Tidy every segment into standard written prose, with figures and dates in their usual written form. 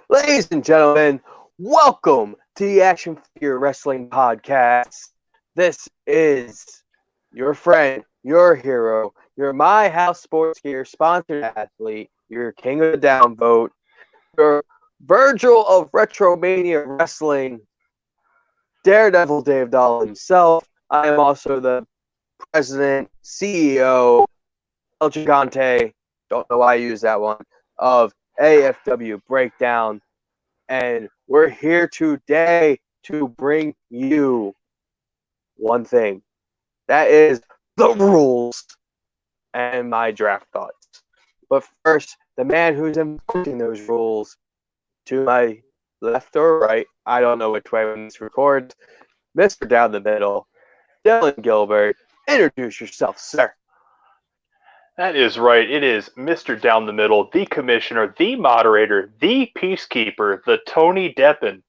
Ladies and gentlemen, welcome to the Action Figure Wrestling Podcast. This is your friend, your hero, your My House Sports Gear sponsored athlete, your king of the downvote, your Virgil of Retromania Wrestling, Daredevil Dave Dahl himself. I am also the president, CEO, El Gigante, don't know why I use that one, of AFW Breakdown. And we're here today to bring you one thing. That is the rules and my draft thoughts. But first, the man who's enforcing those rules to my left or right, I don't know which way when this records, Mr. Down the Middle, Dylan Gilbert. Introduce yourself, sir. That is right. It is Mr. Down the Middle, the commissioner, the moderator, the peacekeeper, the Tony Deppen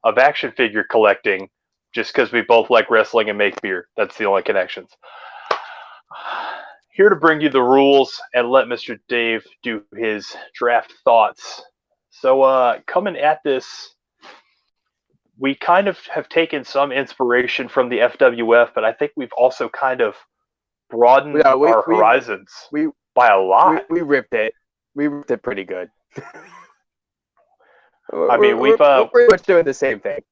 of action figure collecting, just because we both like wrestling and make beer. That's the only connections. Here to bring you the rules and let Mr. Dave do his draft thoughts. So coming at this, we kind of have taken some inspiration from the FWF, but I think we've also kind of broadened our horizons by a lot. We ripped it. We ripped it pretty good. we're pretty much doing the same thing.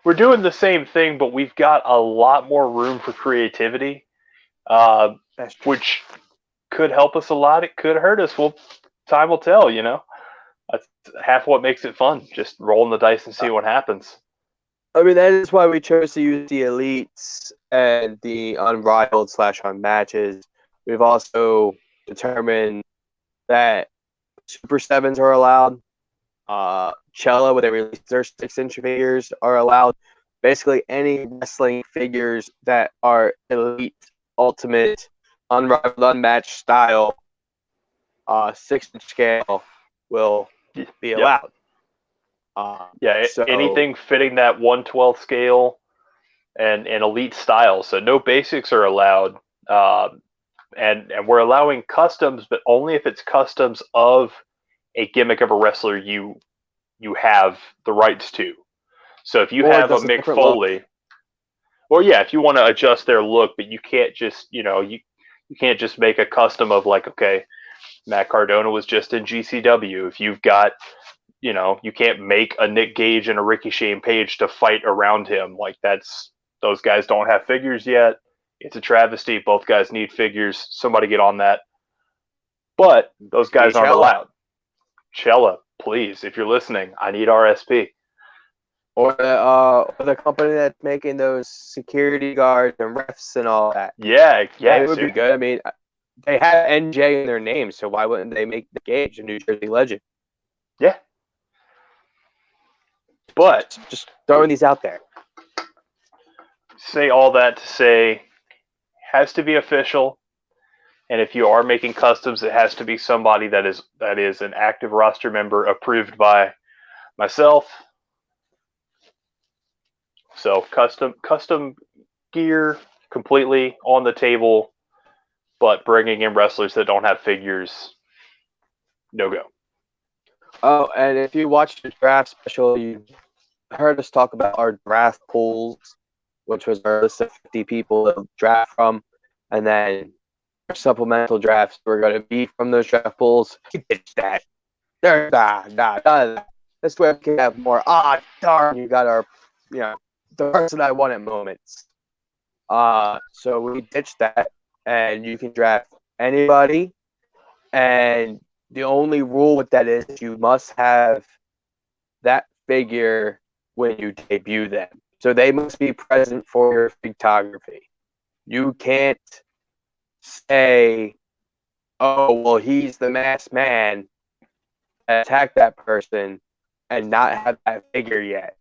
We're doing the same thing, but we've got a lot more room for creativity, which could help us a lot. It could hurt us. Well, time will tell, you know. That's half what makes it fun, just rolling the dice and see what happens. I mean, that is why we chose to use the elites and the unrivaled / unmatches. We've also determined that Super 7s are allowed. Cella, where they release their 6-inch figures, are allowed. Basically, any wrestling figures that are elite, ultimate, unrivaled, unmatched style, 6-inch scale will be allowed. So anything fitting that 1/12 scale and elite style. So no basics are allowed. And we're allowing customs, but only if it's customs of a gimmick of a wrestler you have the rights to. So if you have a Mick Foley, if you want to adjust their look, but you can't just, you can't just make a custom of like, okay, Matt Cardona was just in GCW. If you've got, you can't make a Nick Gage and a Ricky Shane Page to fight around him. Like those guys don't have figures yet. It's a travesty. Both guys need figures. Somebody get on that. But those guys aren't allowed. Cella, please, if you're listening, I need RSP. Or the company that's making those security guards and refs and all that. Yeah, it would be good. I mean, they have NJ in their name, so why wouldn't they make the Gage a New Jersey legend? Yeah. But just throwing these out there. Say all that to say, has to be official. And if you are making customs, it has to be somebody that is an active roster member approved by myself. So custom gear completely on the table, but bringing in wrestlers that don't have figures, no go. Oh, and if you watched the draft special, you heard us talk about our draft pools, which was our list of 50 people to draft from, and then our supplemental drafts were going to be from those draft pools. You ditched that. Nah. This way we can have more. Darn, you got our, the person I wanted moments. So we ditched that, and you can draft anybody, and the only rule with that is you must have that figure when you debut them. So they must be present for your photography. You can't say, oh, well, he's the masked man, attack that person, and not have that figure yet.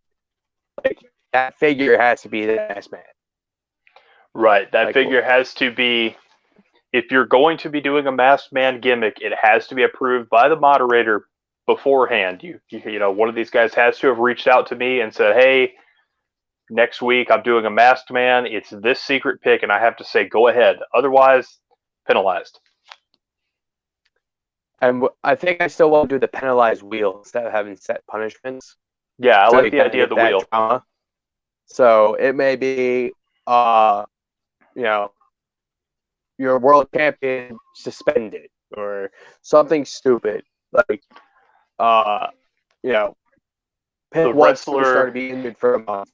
Like, that figure has to be the masked man. Right. That figure has to be, if you're going to be doing a masked man gimmick, it has to be approved by the moderator beforehand. You one of these guys has to have reached out to me and said, hey, next week I'm doing a masked man. It's this secret pick, and I have to say, go ahead. Otherwise, penalized. And I think I still want to do the penalized wheel instead of having set punishments. Yeah, I So like you the kinda idea of get the that wheel. drama. So it may be, you know, your world champion suspended or something stupid. Like, you know, The pick one superstar to wrestler, be injured for a month.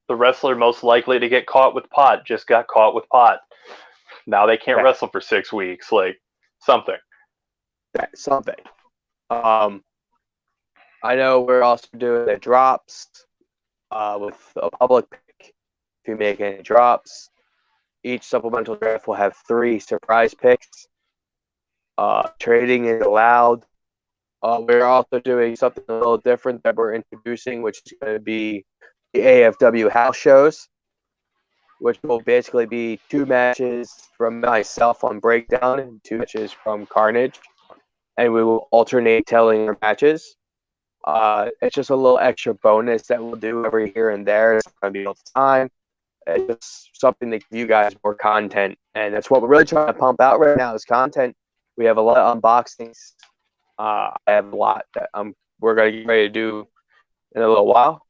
the wrestler most likely to get caught with pot just got caught with pot. Now they can't Yeah, wrestle for 6 weeks. Like something. something. Um, I know we're also doing the drops with a public pick. If you make any drops, each supplemental draft will have 3 surprise picks. Trading is allowed. We're also doing something a little different that we're introducing, which is going to be the AFW house shows, which will basically be 2 matches from myself on Breakdown and 2 matches from Carnage. And we will alternate telling our matches. It's just a little extra bonus that we'll do every here and there. It's not going to be all the time. It's just something to give you guys more content. And that's what we're really trying to pump out right now is content. We have a lot of unboxings. I have a lot that we're going to get ready to do in a little while.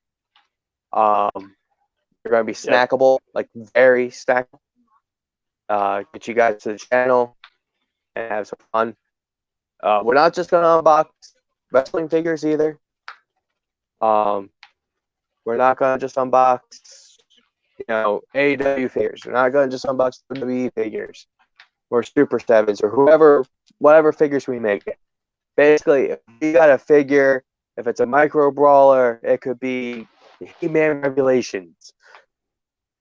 They're going to be snackable, like very snackable. Get you guys to the channel and have some fun. We're not just going to unbox wrestling figures either. We're not going to just unbox, AEW figures. We're not going to just unbox WWE figures or Super Sevens or whatever figures we make. Basically, if you got a figure, if it's a micro brawler, it could be He-Man Revelations.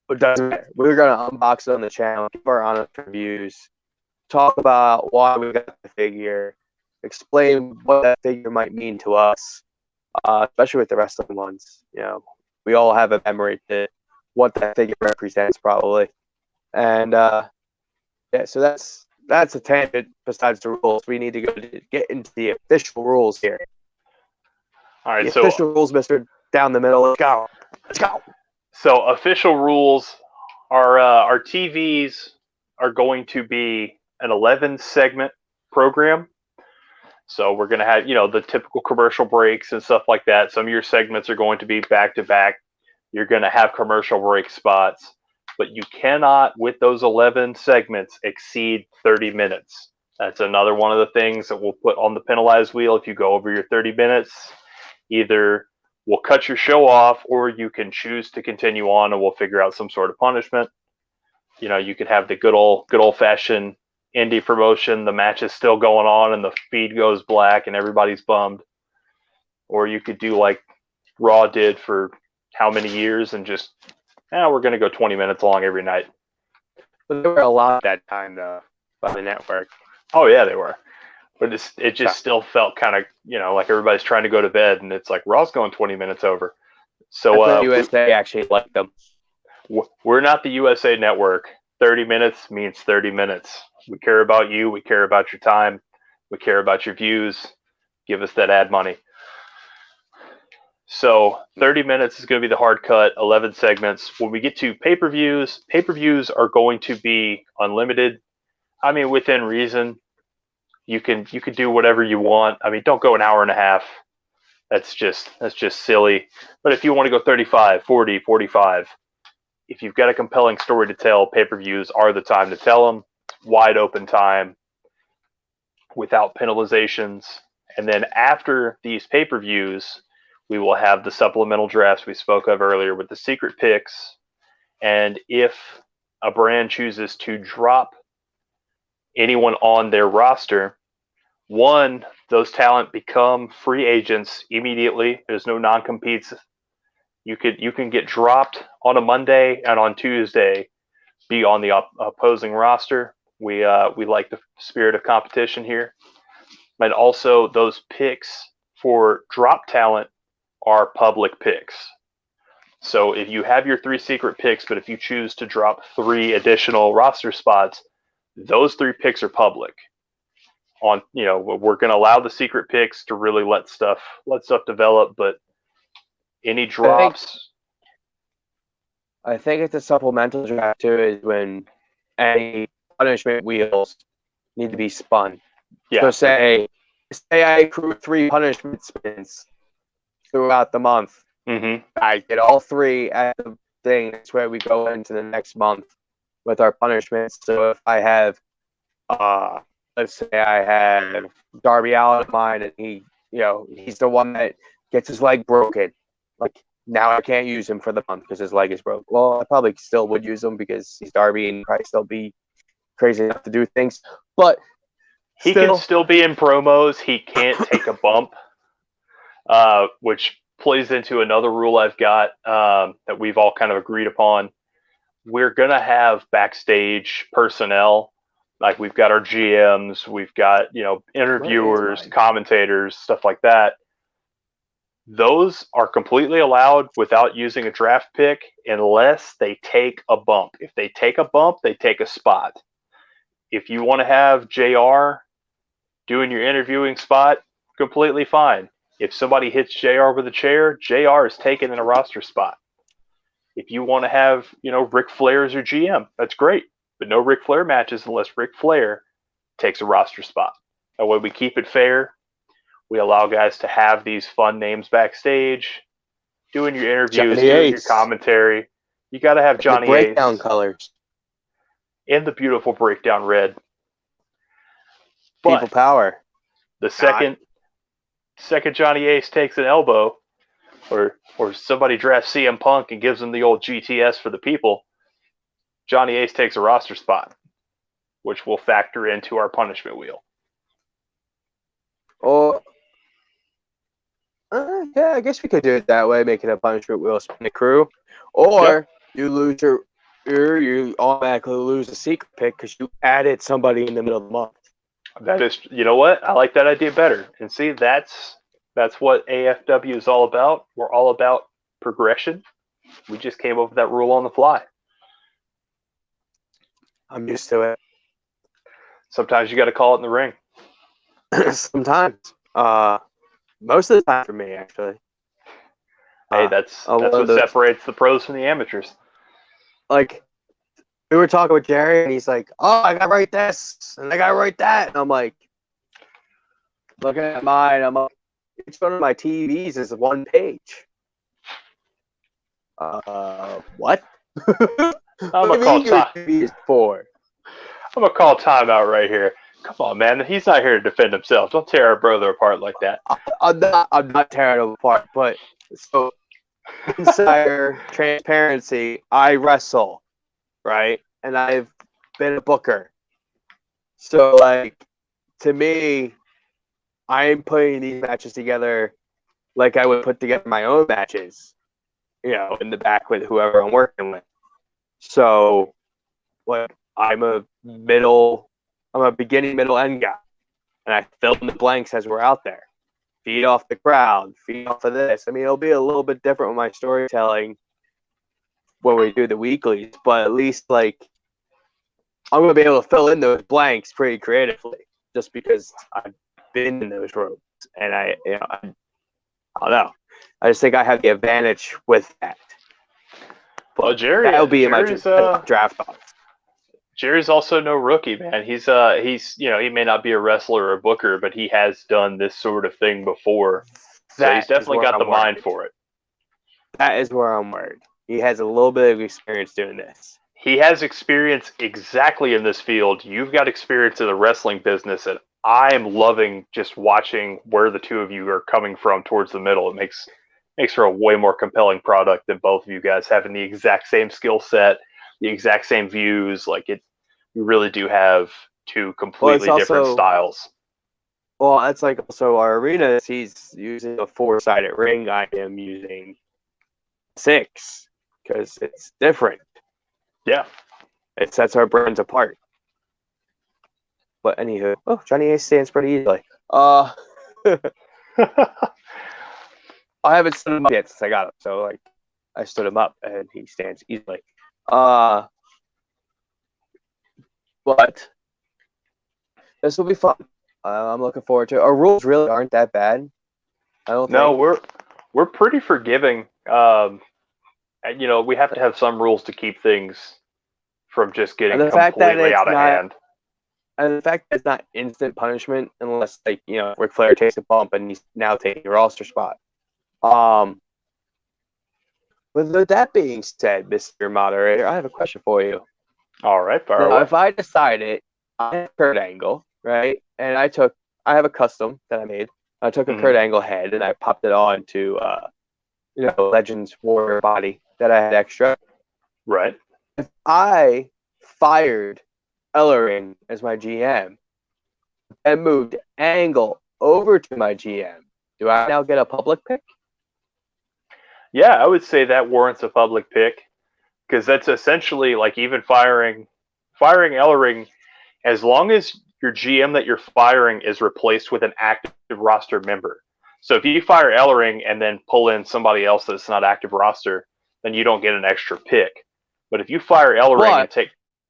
It doesn't matter. We're going to unbox it on the channel, give our honest reviews, talk about why we got the figure, explain what that figure might mean to us, especially with the wrestling ones. We all have a memory to what that figure represents, probably. And so that's a tangent. Besides the rules, we need to get into the official rules here. All right, the official rules, Mr. Down the Middle. Let's go. So official rules are our TVs are going to be an 11-segment program. So we're going to have, the typical commercial breaks and stuff like that. Some of your segments are going to be back to back. You're going to have commercial break spots, but you cannot, with those 11 segments, exceed 30 minutes. That's another one of the things that we'll put on the penalized wheel. If you go over your 30 minutes, either we'll cut your show off or you can choose to continue on and we'll figure out some sort of punishment. You could have the good old fashioned indie promotion. The match is still going on and the feed goes black and everybody's bummed. Or you could do like Raw did for how many years and just, we're going to go 20 minutes long every night. But there were a lot that time, though, by the network. Oh, yeah, they were. But it just still felt kind of, like everybody's trying to go to bed and it's like Raw's going 20 minutes over. So USA actually liked them. We're not the USA Network. 30 minutes means 30 minutes. We care about you. We care about your time. We care about your views. Give us that ad money. So 30 minutes is going to be the hard cut, 11 segments. When we get to pay-per-views are going to be unlimited. I mean, within reason. You can do whatever you want. I mean, don't go an hour and a half. That's just silly. But if you want to go 35, 40, 45, if you've got a compelling story to tell, pay-per-views are the time to tell them. Wide open time without penalizations. And then after these pay-per-views, we will have the supplemental drafts we spoke of earlier with the secret picks. And if a brand chooses to drop anyone on their roster, those talent become free agents immediately. There's no non-competes. You can get dropped on a Monday and on Tuesday be on the opposing roster. We like the spirit of competition here. And also those picks for drop talent are public picks. So if you have your 3 secret picks, but if you choose to drop 3 additional roster spots, those 3 picks are public. We're going to allow the secret picks to really let stuff develop, but any drops. I think it's a supplemental draft too, is when any punishment wheels need to be spun. Yeah. So say say I accrue 3 punishment spins throughout the month. Mm-hmm. I get all 3 at the thing. That's where we go into the next month with our punishments. So if I have, let's say I have Darby Allin in mine, and he's the one that gets his leg broken. Like, now I can't use him for the month because his leg is broke. Well, I probably still would use him because he's Darby and probably still be crazy enough to do things. But he can still be in promos. He can't take a bump, which plays into another rule I've got that we've all kind of agreed upon. We're going to have backstage personnel. Like, we've got our GMs, we've got, interviewers, commentators, stuff like that. Those are completely allowed without using a draft pick unless they take a bump. If they take a bump, they take a spot. If you want to have JR doing your interviewing spot, completely fine. If somebody hits JR with a chair, JR is taken in a roster spot. If you want to have, Ric Flair as your GM, that's great. But no Ric Flair matches unless Ric Flair takes a roster spot. That way we keep it fair. We allow guys to have these fun names backstage, doing your interviews, doing your commentary. You got to have Johnny Ace. Breakdown colors. And the beautiful breakdown red. People power. The second Johnny Ace takes an elbow, or somebody drafts CM Punk and gives him the old GTS for the people, Johnny Ace takes a roster spot, which will factor into our punishment wheel. Oh, yeah, I guess we could do it that way, making a punishment wheel spin the crew. Or you lose you automatically lose a secret pick because you added somebody in the middle of the month. That is, you know what? I like that idea better. And see, that's what AFW is all about. We're all about progression. We just came up with that rule on the fly. I'm used to it. Sometimes you got to call it in the ring. Sometimes. Most of the time for me, actually. Hey, that's what separates the pros from the amateurs. Like, we were talking with Jerry, and he's like, "Oh, I gotta write this, and I gotta write that," and I'm like, looking at mine, I'm like, each one of my TVs is 1 page. What? I'm gonna call time. TV is 4. I'm gonna call timeout right here. Come on, man. He's not here to defend himself. Don't tear our brother apart like that. I'm not tearing him apart, but so insider transparency, I wrestle, right? And I've been a booker. So, like, to me, I'm putting these matches together like I would put together my own matches, in the back with whoever I'm working with. So, like, I'm a beginning, middle, end guy. And I fill in the blanks as we're out there. Feed off the crowd, feed off of this. I mean, it'll be a little bit different with my storytelling when we do the weeklies, but at least, like, I'm going to be able to fill in those blanks pretty creatively just because I've been in those rooms. And I don't know. I just think I have the advantage with that. But well, Jerry, that'll be in my draft box. Jerry's also no rookie, man. He's he may not be a wrestler or a booker, but he has done this sort of thing before. So he's definitely got the mind for it. That is where I'm worried. He has a little bit of experience doing this. He has experience exactly in this field. You've got experience in the wrestling business, and I am loving just watching where the two of you are coming from towards the middle. It makes for a way more compelling product than both of you guys having the exact same skill set, the exact same views. Like, we really do have two completely different styles. Well, that's like also our arena. He's using a 4-sided ring. I am using 6 because it's different. Yeah. It sets our brands apart. But anywho, Johnny Ace stands pretty easily. I haven't stood him up yet since I got him. So, like, I stood him up and he stands easily. But this will be fun. I'm looking forward to it. Our rules really aren't that bad. I don't think. No, we're pretty forgiving. And, we have to have some rules to keep things from just getting completely out of hand. And the fact that it's not instant punishment unless, like, Ric Flair takes a bump and he's now taking your roster spot. But with that being said, Mr. Moderator, I have a question for you. All right, fire now, away. If I decided I have Kurt Angle, right, and I have a custom that I made. I took a Kurt Angle head and I popped it on to, Legends Warrior body that I had extra. Right. If I fired Ellering as my GM and moved Angle over to my GM, do I now get a public pick? Yeah, I would say that warrants a public pick because that's essentially like even firing Ellering, as long as your GM that you're firing is replaced with an active roster member. So if you fire Ellering and then pull in somebody else that's not active roster, then you don't get an extra pick. But if you fire Ellering and take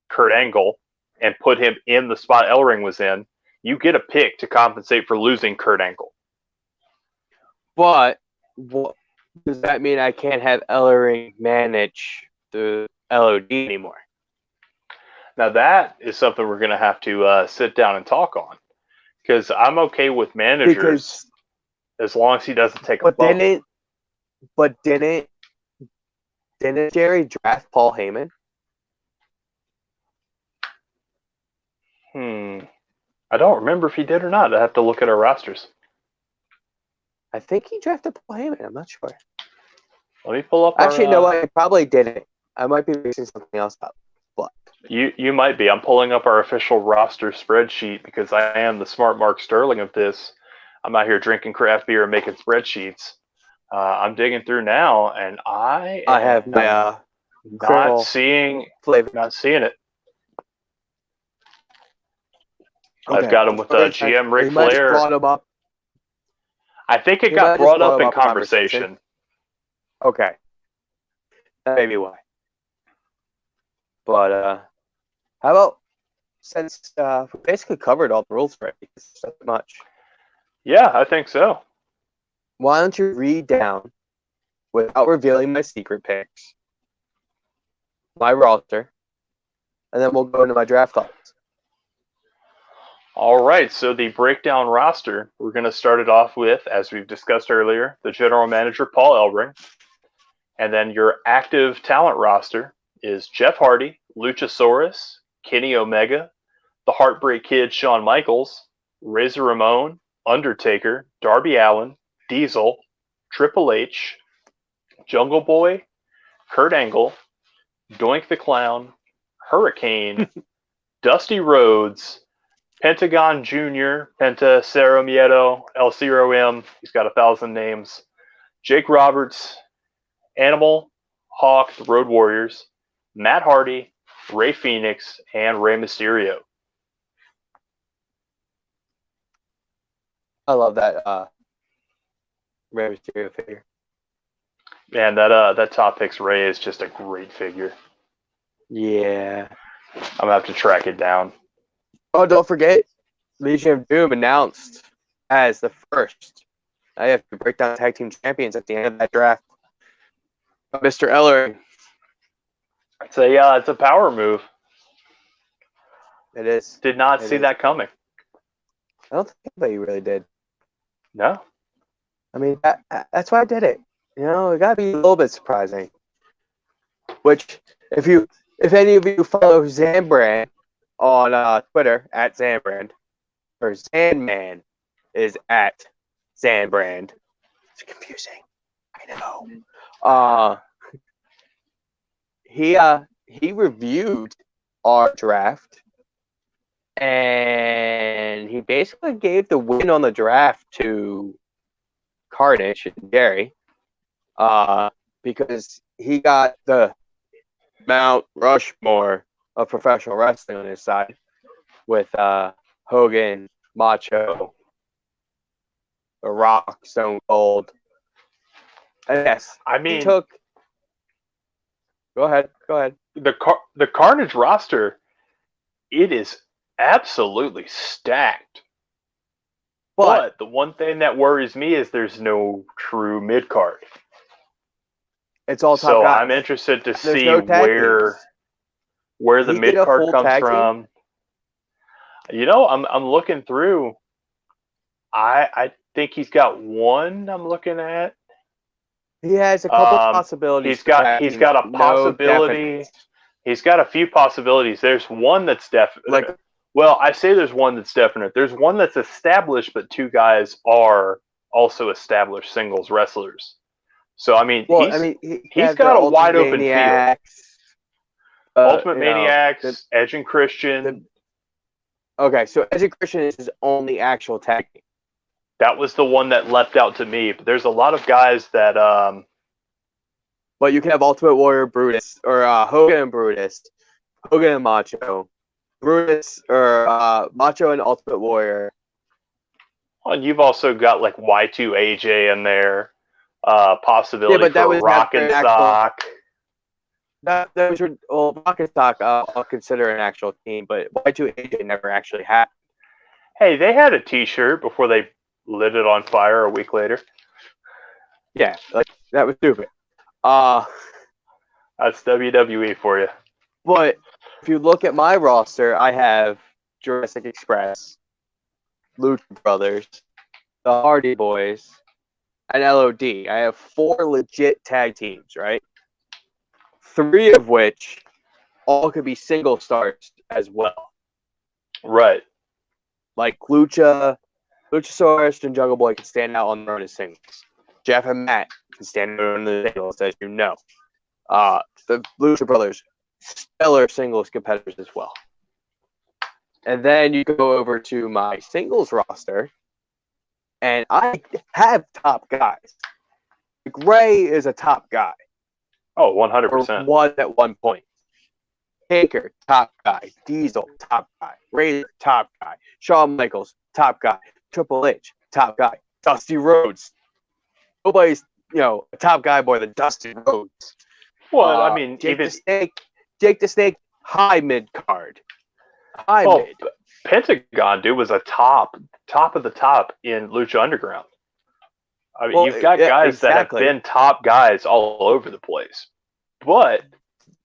Kurt Angle and put him in the spot Ellering was in, you get a pick to compensate for losing Kurt Angle. But does that mean I can't have Ellering manage the LOD anymore? Now that is something we're going to have to sit down and talk on, because I'm okay with managers as long as he doesn't take a bump. Didn't Jerry draft Paul Heyman? I don't remember if he did or not. I have to look at our rosters. I think he drafted Paul Heyman. I'm not sure. Let me pull up. Actually, no, I probably didn't. I might be mixing something else up. But you might be. I'm pulling up our official roster spreadsheet because I am the smart Mark Sterling of this. I'm out here drinking craft beer and making spreadsheets. I'm digging through now, and I have my not seeing it. Okay. I've got him with GM Ric Flair. Brought him up. I think it got brought up in conversation. Okay. That may be why. But how about, since we basically covered all the rules already, it's not much. Yeah, I think so. Why don't you read down, without revealing my secret picks, my roster, and then we'll go into my draft thoughts. All right, so the breakdown roster, we're going to start it off with, as we've discussed earlier, the general manager, Paul Ellering. And then your active talent roster is Jeff Hardy, Luchasaurus, Kenny Omega, the Heartbreak Kid, Shawn Michaels, Razor Ramon, Undertaker, Darby Allin, Diesel, Triple H, Jungle Boy, Kurt Angle, Doink the Clown, Hurricane, Dusty Rhodes, Pentagon Jr., Penta, Cero Miedo, El Cero M, he's got 1,000 names, Jake Roberts, Animal, Hawk, the Road Warriors, Matt Hardy, Rey Fenix, and Rey Mysterio. I love that Rey Mysterio figure. Man, that top picks Rey is just a great figure. Yeah. I'm going to have to track it down. Oh, don't forget, Legion of Doom announced as the first. I have to break down tag team champions at the end of that draft. Mr. Ellering. It's a power move. It is. Did not see that coming. I don't think anybody really did. No. I mean, that's why I did it. It got to be a little bit surprising. Which, if any of you follow Zambrand on Twitter, at Zambrand, or Zanman is at Zambrand. It's confusing. I know. He reviewed our draft, and he basically gave the win on the draft to Carnage and Gary, because he got the Mount Rushmore of professional wrestling on his side with Hogan, Macho, The Rock, Stone Cold. And yes, I mean, he took. Go ahead. The Carnage roster, it is absolutely stacked. But the one thing that worries me is there's no true mid card. It's all top so guys. I'm interested to see no where the mid card comes from. I'm looking through. I think he's got one. I'm looking at. He has a couple possibilities. He's got a possibility. He's got a few possibilities. There's one that's definite. Well, I say there's one that's definite. There's one that's established, but two guys are also established singles wrestlers. So he's got a wide open field. Ultimate Maniacs, Edge and Christian. Okay, so Edge and Christian is his only actual tag team. That was the one that leapt out to me. But there's a lot of guys that. But you can have Ultimate Warrior, Brutus, or Hogan and Brutus, Hogan and Macho, Brutus, or Macho and Ultimate Warrior. Well, and you've also got like Y2AJ in there. Possibility for Rock and Sock. Rock and Sock I'll consider an actual team, but Y2AJ never actually happened. Hey, they had a T-shirt before they lit it on fire a week later. Yeah, that was stupid. That's WWE for you. But if you look at my roster, I have Jurassic Express, Lucha Brothers, the Hardy Boys, and LOD. I have 4 legit tag teams, right? 3 of which all could be single stars as well. Right. Like Luchasaurus and Jungle Boy can stand out on their own as singles. Jeff and Matt can stand out on the singles, as you know. The Lucha Brothers, stellar singles competitors as well. And then you go over to my singles roster, and I have top guys. Ray is a top guy. Oh, 100%. Or was at one point. Taker, top guy. Diesel, top guy. Razor, top guy. Shawn Michaels, top guy. Triple H, top guy. Dusty Rhodes. Nobody's, a top guy more than Dusty Rhodes. Well, Jake the Snake, high mid card. Mid. Pentagon, dude, was a top of the top in Lucha Underground. You've got guys that have been top guys all over the place. But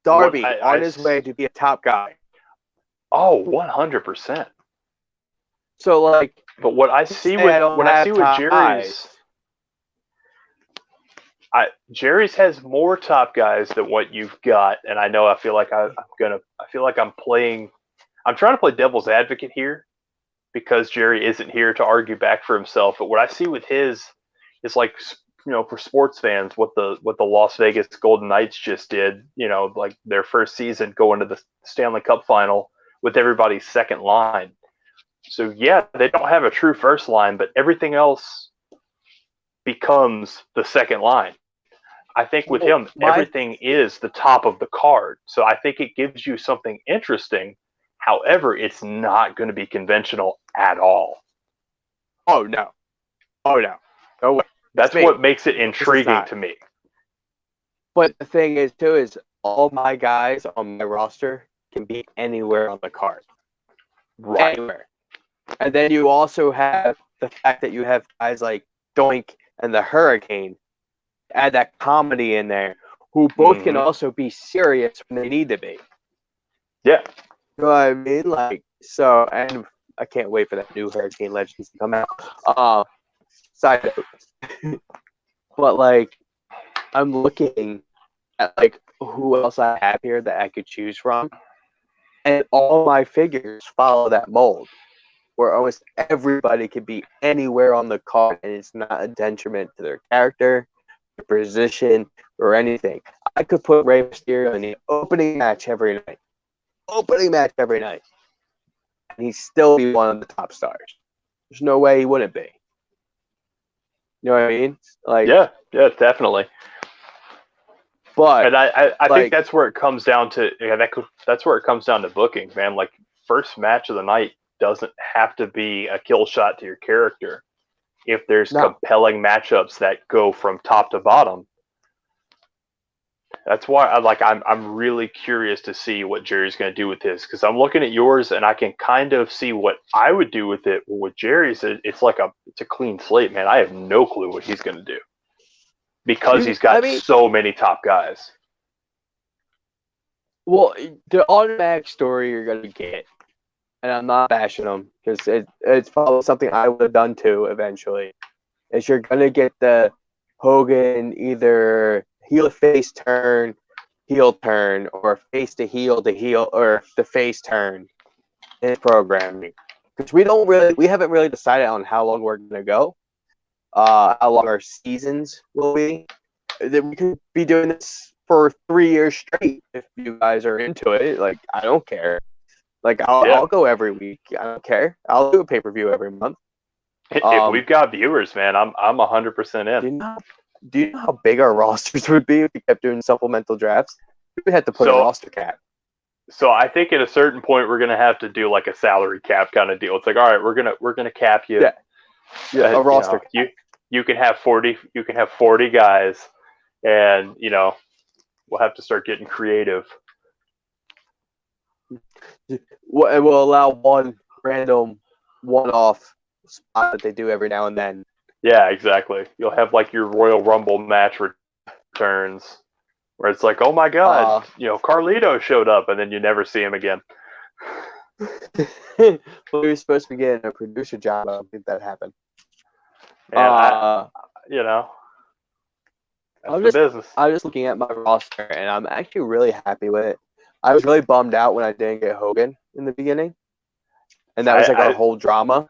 Darby on his way to be a top guy. Oh, 100%. So but what I see with Jerry's, Jerry's has more top guys than what you've got, and I feel like I'm trying to play devil's advocate here because Jerry isn't here to argue back for himself. But what I see with his is for sports fans, what the Las Vegas Golden Knights just did, their first season going to the Stanley Cup final with everybody's second line. So yeah, they don't have a true first line, but everything else becomes the second line. I think with him, everything is the top of the card. So I think it gives you something interesting. However, it's not going to be conventional at all. Oh, no. No way. That's what makes it intriguing to me. But the thing is, too, is all my guys on my roster can be anywhere on the card. Right. Anywhere. And then you also have the fact that you have guys like Doink and the Hurricane, add that comedy in there, who both can also be serious when they need to be. Yeah. You know what I mean? And I can't wait for that new Hurricane Legends to come out. Side note. But, I'm looking at, who else I have here that I could choose from. And all my figures follow that mold, where almost everybody could be anywhere on the card, and it's not a detriment to their character, their position, or anything. I could put Rey Mysterio in the opening match every night. And he'd still be one of the top stars. There's no way he wouldn't be. You know what I mean? Yeah, definitely. But I think that's where it comes down to. That's where it comes down to booking, man. First match of the night doesn't have to be a kill shot to your character. If there's compelling matchups that go from top to bottom, that's why I'm really curious to see what Jerry's going to do with his, because I'm looking at yours and I can kind of see what I would do with it. With Jerry's, it's a clean slate, man. I have no clue what he's going to do because he's got so many top guys. Well, the automatic story you're going to get and I'm not bashing them because it's probably something I would have done too eventually, is you're going to get the Hogan either heel to face turn, heel turn, or face to heel, or the face turn in programming. Because we haven't really decided on how long we're going to go, how long our seasons will be. That we could be doing this for 3 years straight if you guys are into it. Like, I don't care. Like, I'll go every week. I don't care. I'll do a pay-per-view every month. If we've got viewers, man, I'm 100% in. Do you know how big our rosters would be if we kept doing supplemental drafts? We had to put a roster cap. So I think at a certain point we're gonna have to do like a salary cap kind of deal. It's like, all right, we're gonna cap you. Yeah, a roster cap. You can have 40. You can have 40 guys, and we'll have to start getting creative. And we'll allow one random one-off spot that they do every now and then. Yeah, exactly. You'll have like your Royal Rumble match returns where it's like, oh my God, Carlito showed up, and then you never see him again. We were supposed to be getting a producer job. I don't think that happened. And that's the business. I'm just looking at my roster, and I'm actually really happy with it. I was really bummed out when I didn't get Hogan in the beginning, and that was like our whole drama.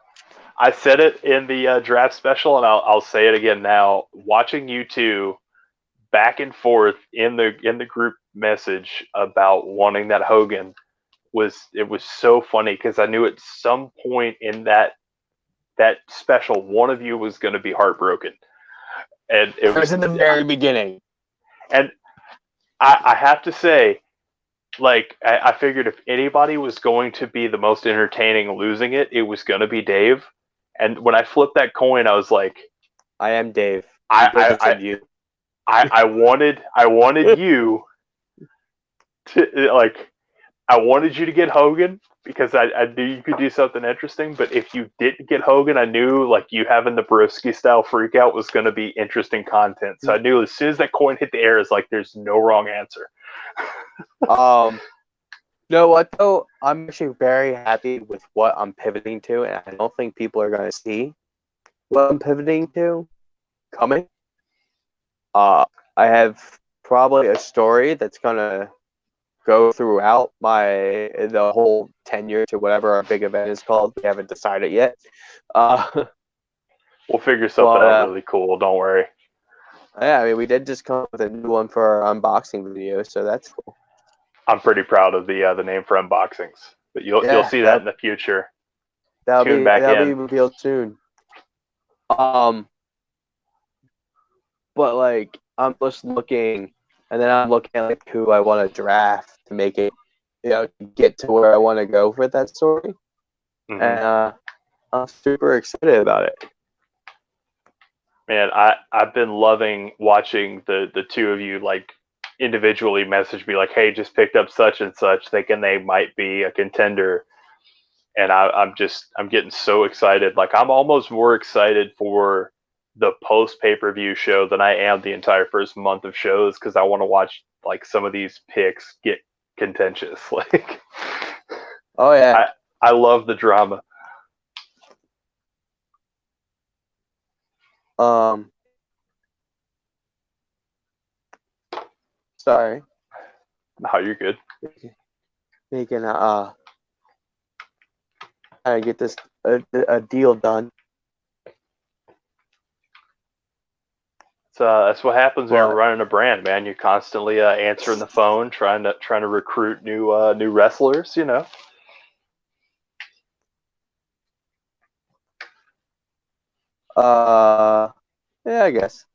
I said it in the draft special, and I'll say it again now. Watching you two back and forth in the group message about wanting that Hogan was so funny because I knew at some point in that special one of you was going to be heartbroken, and it was in the very beginning. And I have to say, like, I figured if anybody was going to be the most entertaining losing it, it was going to be Dave. And when I flipped that coin, I was like, I am Dave. I wanted you to, like, I wanted you to get Hogan because I knew you could do something interesting. But if you didn't get Hogan, I knew, like, you having the Broski style freak out was going to be interesting content. So I knew as soon as that coin hit the air, it's like, there's no wrong answer. You know what, though? I'm actually very happy with what I'm pivoting to, and I don't think people are going to see what I'm pivoting to coming. I have probably a story that's going to go throughout the whole tenure to whatever our big event is called. We haven't decided yet. We'll figure something out really cool. Don't worry. Yeah, I mean, we did just come up with a new one for our unboxing video, so that's cool. I'm pretty proud of the name for unboxings, but you'll see that in the future. That'll be revealed soon. But like, I'm just looking, and then I'm looking at like who I want to draft to make it, get to where I want to go for that story. Mm-hmm. And I'm super excited about it. Man, I've been loving watching the two of you like individually message me like, hey, just picked up such and such, thinking they might be a contender. And I'm getting so excited. Like, I'm almost more excited for the post pay-per-view show than I am the entire first month of shows, because I want to watch like some of these picks get contentious. Like, oh yeah, I love the drama. Sorry. No, you're good. Making get this a deal done. That's what happens when you're running a brand, man. You're constantly answering the phone, trying to recruit new wrestlers. Yeah, I guess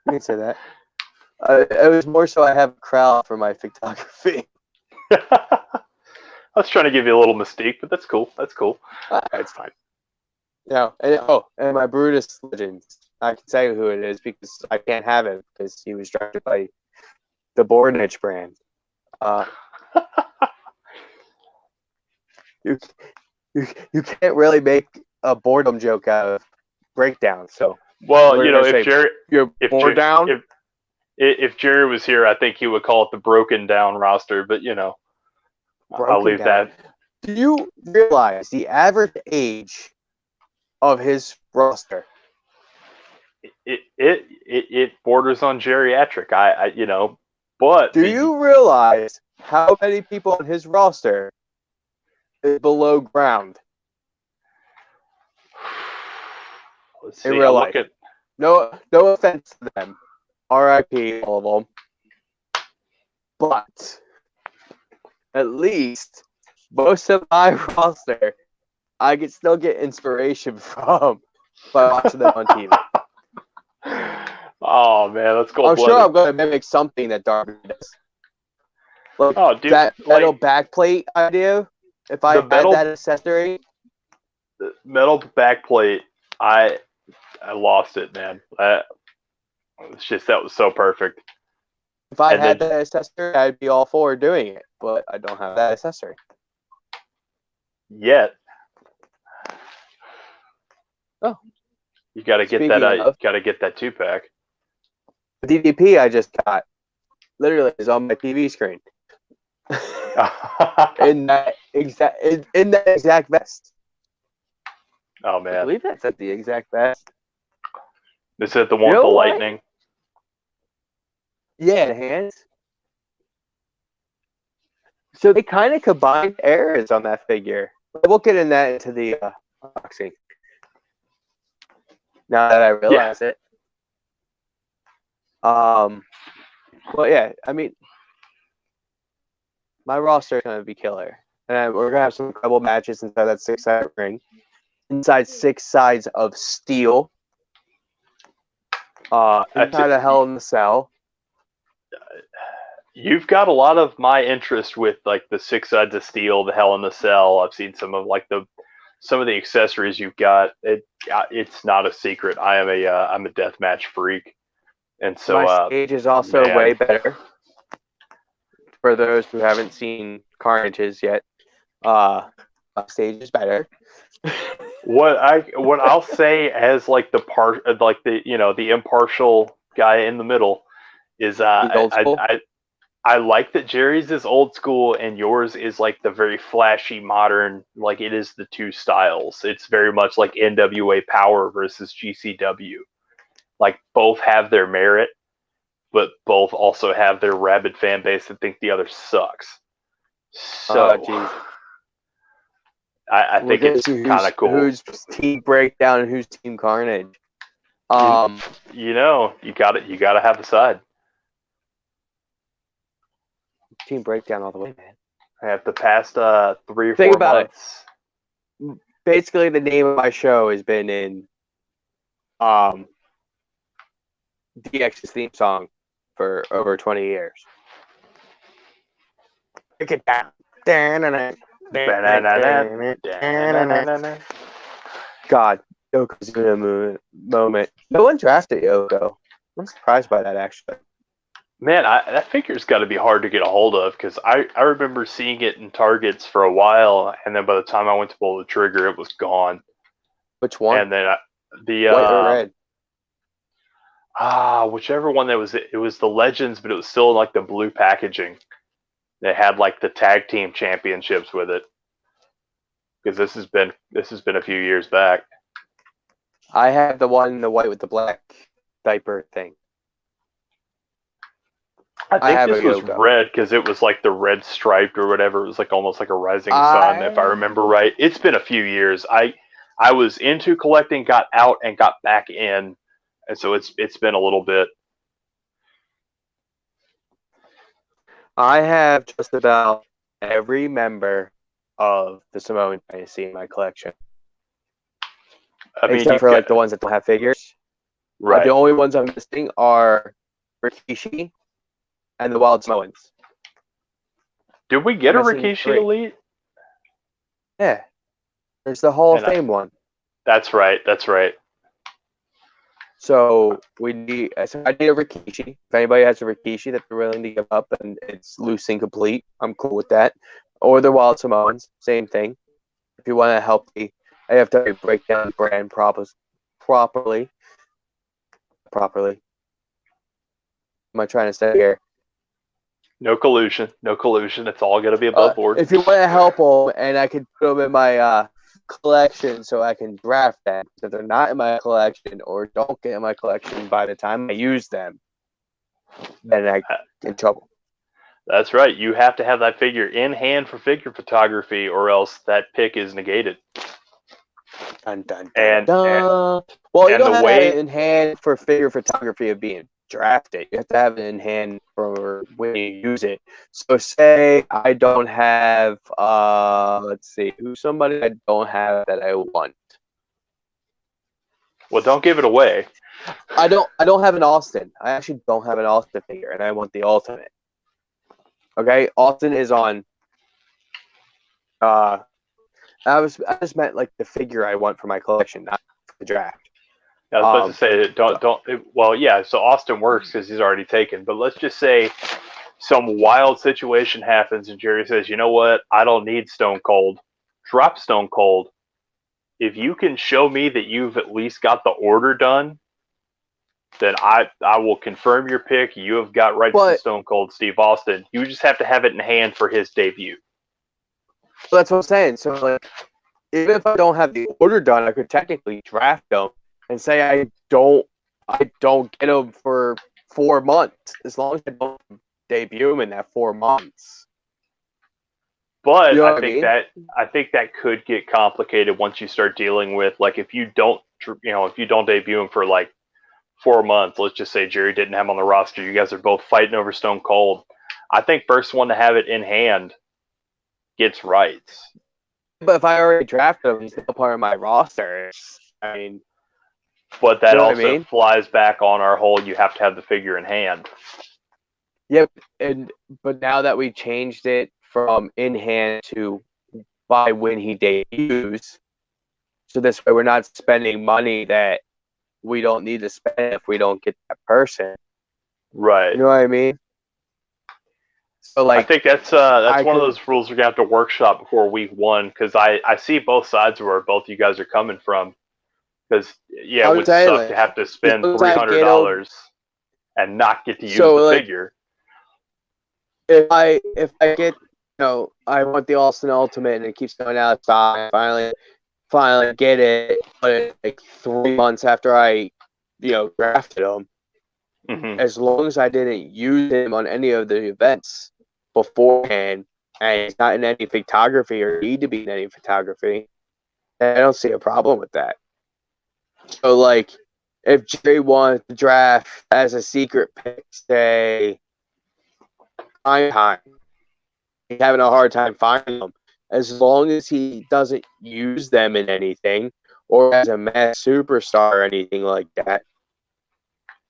you can say that. It was more so I have a crowd for my photography. I was trying to give you a little mystique, but that's cool. That's cool. It's fine. Yeah. And my Brutus Legends. I can say who it is because I can't have it because he was drafted by the Bornich brand. You can't really make a boredom joke out of breakdown. So if Jerry was here, I think he would call it the broken down roster. But I'll leave that. Do you realize the average age of his roster? It borders on geriatric. But do you realize how many people on his roster is below ground? Let's see. In real life. No offense to them. R.I.P. all of them. But at least most of my roster, I can still get inspiration from by watching them on TV. Oh man, let's go. I'm sure I'm going to mimic something that Darby does. Like that metal backplate idea. If I had that accessory, the metal backplate, I lost it, man. That was so perfect. If I had that accessory, I'd be all for doing it, but I don't have that accessory yet. Oh, you got to get that. You got to get that 2-pack. The DDP I just got literally is on my TV screen. in that exact vest. Oh man, I believe that's at the exact vest. Is it the one with the lightning? Yeah, the hands. So they kind of combined eras on that figure. We'll get into the unboxing. Now that I realize it. But yeah, I mean, my roster is going to be killer. And we're going to have some incredible matches inside that 6-sided ring. Inside 6 sides of steel. Inside a Hell in the Cell. You've got a lot of my interest with like the 6 sides of steel, the Hell in the Cell. I've seen some of the accessories you've got. It's not a secret. I'm a deathmatch freak. And so my stage is also way better. For those who haven't seen Carnage's yet, my stage is better. What I'll say as like the impartial guy in the middle is I like that Jerry's is old school and yours is like the very flashy modern, like it is the two styles. It's very much like NWA Power versus GCW. Like both have their merit, but both also have their rabid fan base that think the other sucks. So I think it's kind of cool. Who's team breakdown and who's team Carnage? You gotta have a side. Team breakdown all the way, man. I have the past 3 or 4 months. It. Basically, the name of my show has been in DX's theme song for over 20 years. Break it down. God, Yoko's in a moment. No one drafted Yoko. I'm surprised by that, actually. Man, that figure's got to be hard to get a hold of because I remember seeing it in Targets for a while, and then by the time I went to pull the trigger, it was gone. Which one? And then the white or red? Whichever one that was. It was the Legends, but it was still like the blue packaging. They had like the tag team championships with it because this has been a few years back. I have the one in the white with the black diaper thing. I think this was red because it was like the red striped or whatever. It was like almost like a rising sun, if I remember right. It's been a few years. I was into collecting, got out, and got back in, and so it's been a little bit. I have just about every member of the Samoan Dynasty in my collection. Except for like the ones that don't have figures. Right. The only ones I'm missing are Rikishi and the Wild Samoans. Did we get a Rikishi Elite? Yeah. There's the Hall of Fame one. That's right. So I need a Rikishi. If anybody has a Rikishi that they're willing to give up and it's loose and complete, I'm cool with that. Or the Wild Samoans, same thing. If you want to help the AFW break down the brand properly. Am I trying to say here? No collusion. No collusion. It's all going to be above board. If you want to help them, and I can put them in my collection so I can draft them. If they're not in my collection or don't get in my collection by the time I use them, then I get in trouble. That's right. You have to have that figure in hand for figure photography, or else that pick is negated. Dun, dun, dun, dun. Well, you don't have to have it in hand for figure photography of being drafted. You have to have it in hand for when you use it. So say I don't have, let's see, who's somebody I don't have that I want. Well, don't give it away. I don't have an Austin. I actually don't have an Austin figure, and I want the Ultimate. Okay, Austin is on. I just meant like the figure I want for my collection, not for the draft. I was about to say well, yeah. So Austin works because he's already taken. But let's just say some wild situation happens, and Jerry says, "You know what? I don't need Stone Cold. Drop Stone Cold. If you can show me that you've at least got the order done, then I will confirm your pick. You have got rights to Stone Cold Steve Austin. You just have to have it in hand for his debut." Well, that's what I'm saying. So, like, even if I don't have the order done, I could technically draft him and say I don't get him for 4 months, as long as I don't debut him in that 4 months. But you know I think that could get complicated once you start dealing with, like, if you don't debut him for like 4 months. Let's just say Jerry didn't have him on the roster. You guys are both fighting over Stone Cold. I think first one to have it in hand gets rights. But if I already drafted him, he's still part of my roster. I mean, but that also flies back on our whole. You have to have the figure in hand. Yep, but now that we changed it from in hand to by when he debuts, so this way we're not spending money that we don't need to spend if we don't get that person. Right. You know what I mean? So, like, I think that's one of those rules we're going to have to workshop before week 1, because I see both sides of where both you guys are coming from. Because, yeah, it would suck to have to spend $300 and not get to use the figure. If I get, I want the Austin Ultimate and it keeps going out, finally get it, but like 3 months after I, drafted him. Mm-hmm. As long as I didn't use him on any of the events beforehand, and he's not in any photography or need to be in any photography, I don't see a problem with that. So, like, if Jerry wanted to draft as a secret pick, say, time, he's having a hard time finding them. As long as he doesn't use them in anything, or as a mass superstar or anything like that,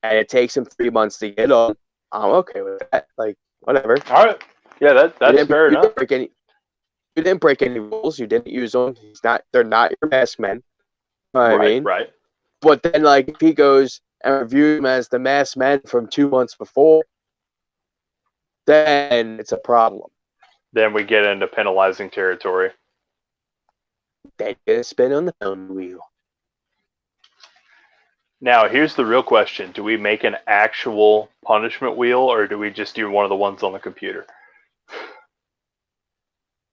and it takes him 3 months to get them, I'm okay with that. Like, whatever. All right. Yeah, that's fair enough. You didn't break any rules. You didn't use them. They're not your best men. You know what I mean? Right. But then, like, if he goes and reviews him as the masked man from 2 months before, then it's a problem. Then we get into penalizing territory. Then you get a spin on the penalty wheel. Now, here's the real question. Do we make an actual punishment wheel, or do we just do one of the ones on the computer?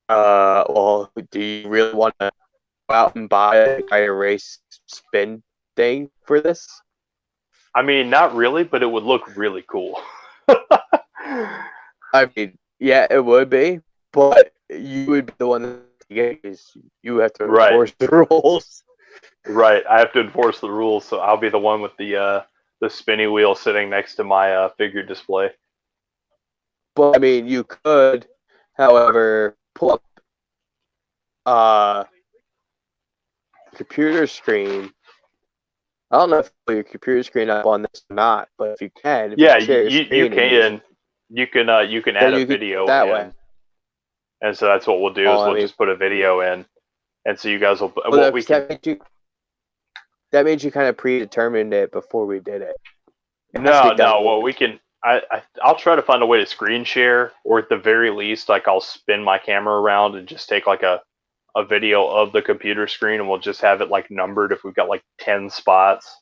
Well, do you really want to go out and buy a race spin thing for this? I mean, not really, but it would look really cool. I mean, yeah, it would be, but you would be the one that because you have to enforce the rules. Right, I have to enforce the rules, so I'll be the one with the spinny wheel sitting next to my figure display. But I mean, you could, however, pull up computer screen. I don't know if you put your computer screen up on this or not, but if you can, you can. You can add a video that in. way. And so that's what we'll do is we'll just put a video in, and so you guys will. That means you kind of predetermined it before we did it. No. Well, we can. I'll try to find a way to screen share, or at the very least, like, I'll spin my camera around and just take like a video of the computer screen, and we'll just have it like numbered. If we've got like 10 spots,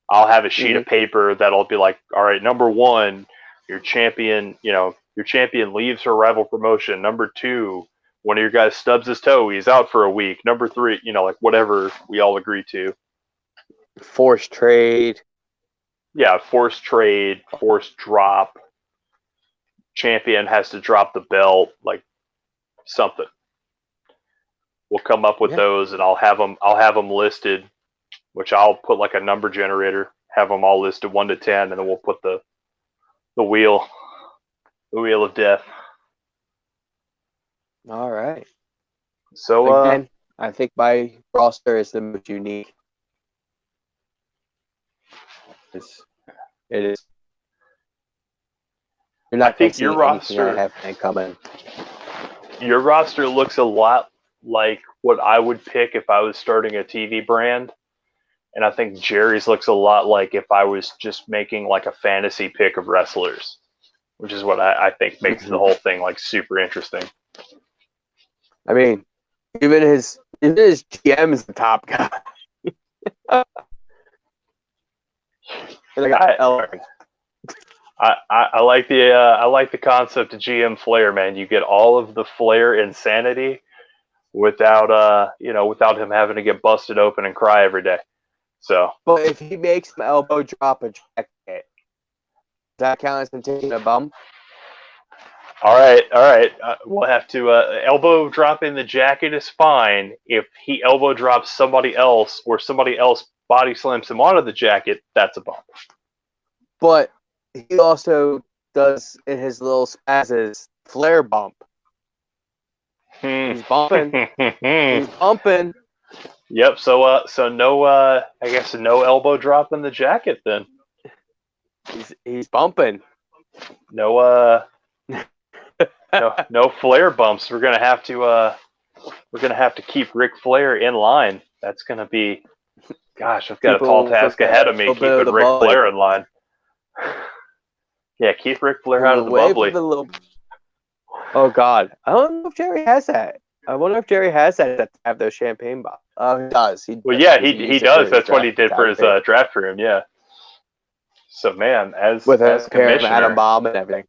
I'll have a sheet of paper that'll be like, all right, number 1, your champion, your your champion leaves for a rival promotion. Number 2, one of your guys stubs his toe. He's out for a week. Number 3, like whatever we all agree to. Forced trade. Yeah, forced trade, forced drop. Champion has to drop the belt, like something. We'll come up with those, and I'll have them listed, which I'll put like a number generator. Have them all listed 1 to 10, and then we'll put the wheel of death. All right. So again, I think my roster is the most unique. It is. You're not going to see your roster, I have coming. Your roster looks a lot like what I would pick if I was starting a TV brand. And I think Jerry's looks a lot like if I was just making like a fantasy pick of wrestlers, which is what I think makes the whole thing like super interesting. I mean, even his GM is the top guy. I like the concept of GM Flair, man. You get all of the Flair insanity without him having to get busted open and cry every day. So, but if he makes an elbow drop a jacket, does that count as him taking a bump? All right. We'll have to elbow drop in the jacket is fine. If he elbow drops somebody else or somebody else body slams him onto the jacket, that's a bump. But he also does in his little spazzes Flair bump. He's bumping. He's bumping. Yep. So no. I guess no elbow drop in the jacket then. He's bumping. No. No Flair bumps. We're gonna have to keep Ric Flair in line. That's gonna be. Gosh, I've got a tall task ahead of me keeping Ric Flair in line. Yeah, keep Ric Flair out of the bubbly. Oh God, I don't know if Jerry has that. I wonder if Jerry has that to have those champagne bottles. Oh, he does. He does. That's what he did for his draft room. Yeah. So man, as a pair of commissioner, atom bomb and everything.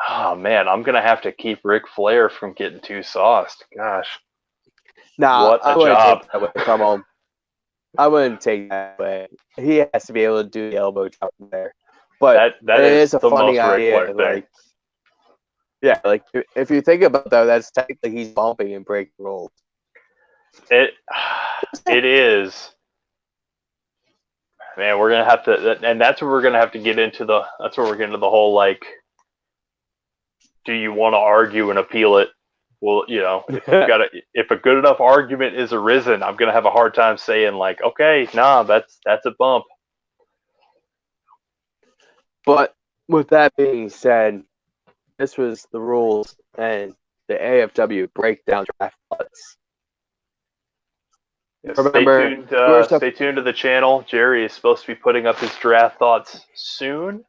Oh man, I'm gonna have to keep Ric Flair from getting too sauced. Gosh. Nah, what a job. Take that way from home. I wouldn't take that way. He has to be able to do the elbow drop there. But that is a funny idea. Like, yeah, like if you think about that, that's technically he's bumping and breaking rules. It is. Man, we're gonna have to, and that's where we're gonna have to get into the. That's where we're getting into the whole like. Do you want to argue and appeal it? Well, if a good enough argument is arisen, I'm gonna have a hard time saying like, okay, nah, that's a bump. But with that being said, this was the rules and the AFW breakdown draft thoughts. Yes, stay tuned to the channel. Jerry is supposed to be putting up his draft thoughts soon.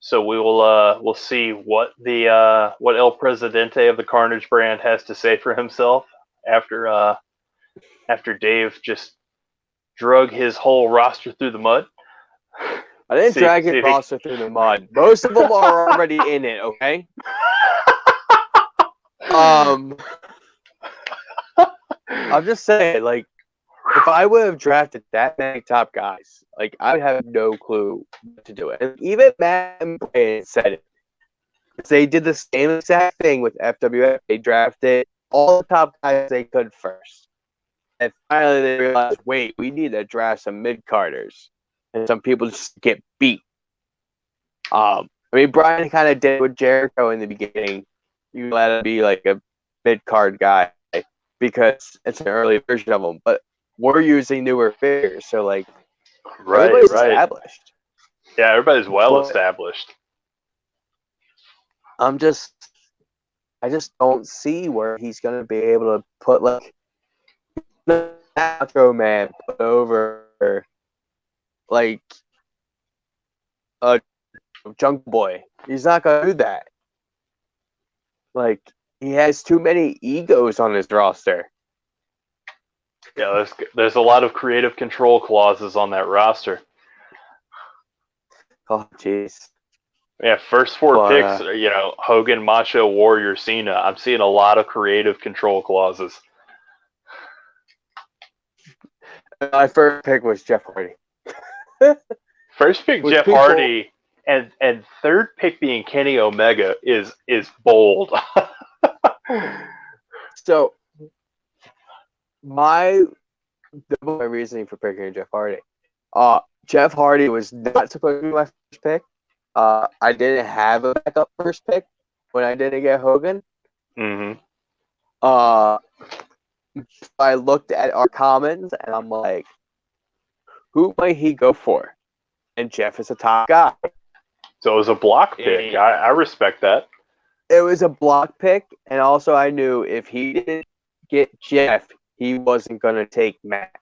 So we will we'll see what El Presidente of the Carnage brand has to say for himself after Dave just drug his whole roster through the mud. I didn't drag his roster through the mud. Most of them are already in it, okay? I'm just saying, like, if I would have drafted that many top guys, like, I would have no clue what to do it. And even Matt and Brandon said it. They did the same exact thing with FWF. They drafted all the top guys they could first. And finally they realized, wait, we need to draft some mid-carders. And some people just get beat. I mean, Brian kind of did with Jericho in the beginning. You let him be like a mid-card guy because it's an early version of him. But we're using newer figures, so like everybody's established. Yeah, everybody's established. I just don't see where he's gonna be able to put like Nacho Man put over like a Jungle Boy. He's not gonna do that. Like he has too many egos on his roster. Yeah, there's a lot of creative control clauses on that roster. Oh, jeez. Yeah, first four picks, Hogan, Macho, Warrior, Cena. I'm seeing a lot of creative control clauses. My first pick was Jeff Hardy. First pick, Jeff Hardy, and third pick being Kenny Omega is bold. So, my reasoning for picking Jeff Hardy. Jeff Hardy was not supposed to be my first pick. I didn't have a backup first pick when I didn't get Hogan. Mm-hmm. I looked at our comments and I'm like, who might he go for? And Jeff is a top guy. So it was a block pick. I respect that. It was a block pick, and also I knew if he didn't get Jeff, he wasn't going to take Matt.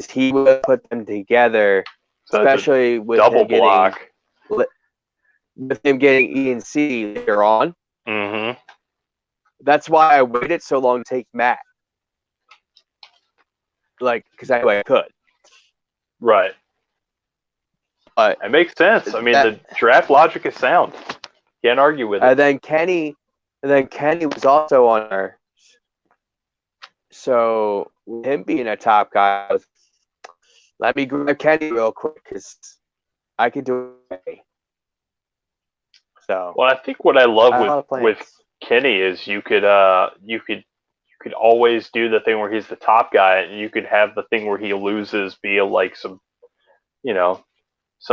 He would put them together, so especially with double block. With him getting E and C later on. Mm-hmm. That's why I waited so long to take Matt. Because I could. Right. But it makes sense. I mean, the draft logic is sound. Can't argue with it. And then Kenny was also on there. So with him being a top guy, let me grab Kenny real quick because I can do it. So I think what I love with Kenny is you could always do the thing where he's the top guy, and you could have the thing where he loses be like some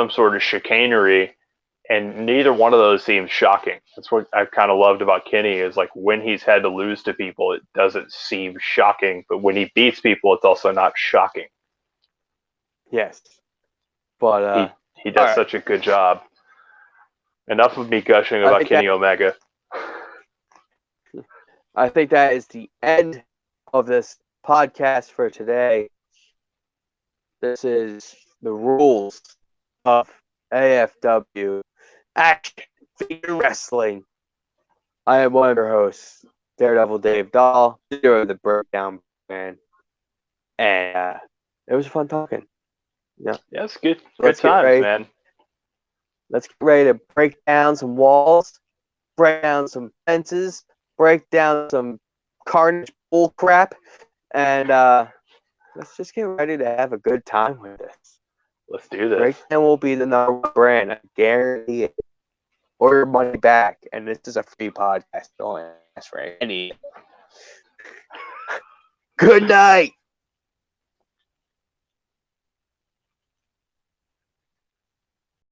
sort of chicanery, and neither one of those seems shocking. That's what I've kind of loved about Kenny is like when he's had to lose to people, it doesn't seem shocking, but when he beats people, it's also not shocking. Yes, but he does such a good job. Enough of me gushing about Kenny Omega. I think that is the end of this podcast for today. This is the rules of AFW Action Figure Wrestling. I am one of your hosts, Daredevil Dave Dahl, leader of the Breakdown Band. And it was fun talking. Yeah, it's good. Good times, man. Let's get ready to break down some walls, break down some fences, break down some Carnage bull crap, and let's just get ready to have a good time with this. Let's do this. Breakdown will be the number one brand. I guarantee it. Or your money back. And this is a free podcast. Don't ask for any. Good night.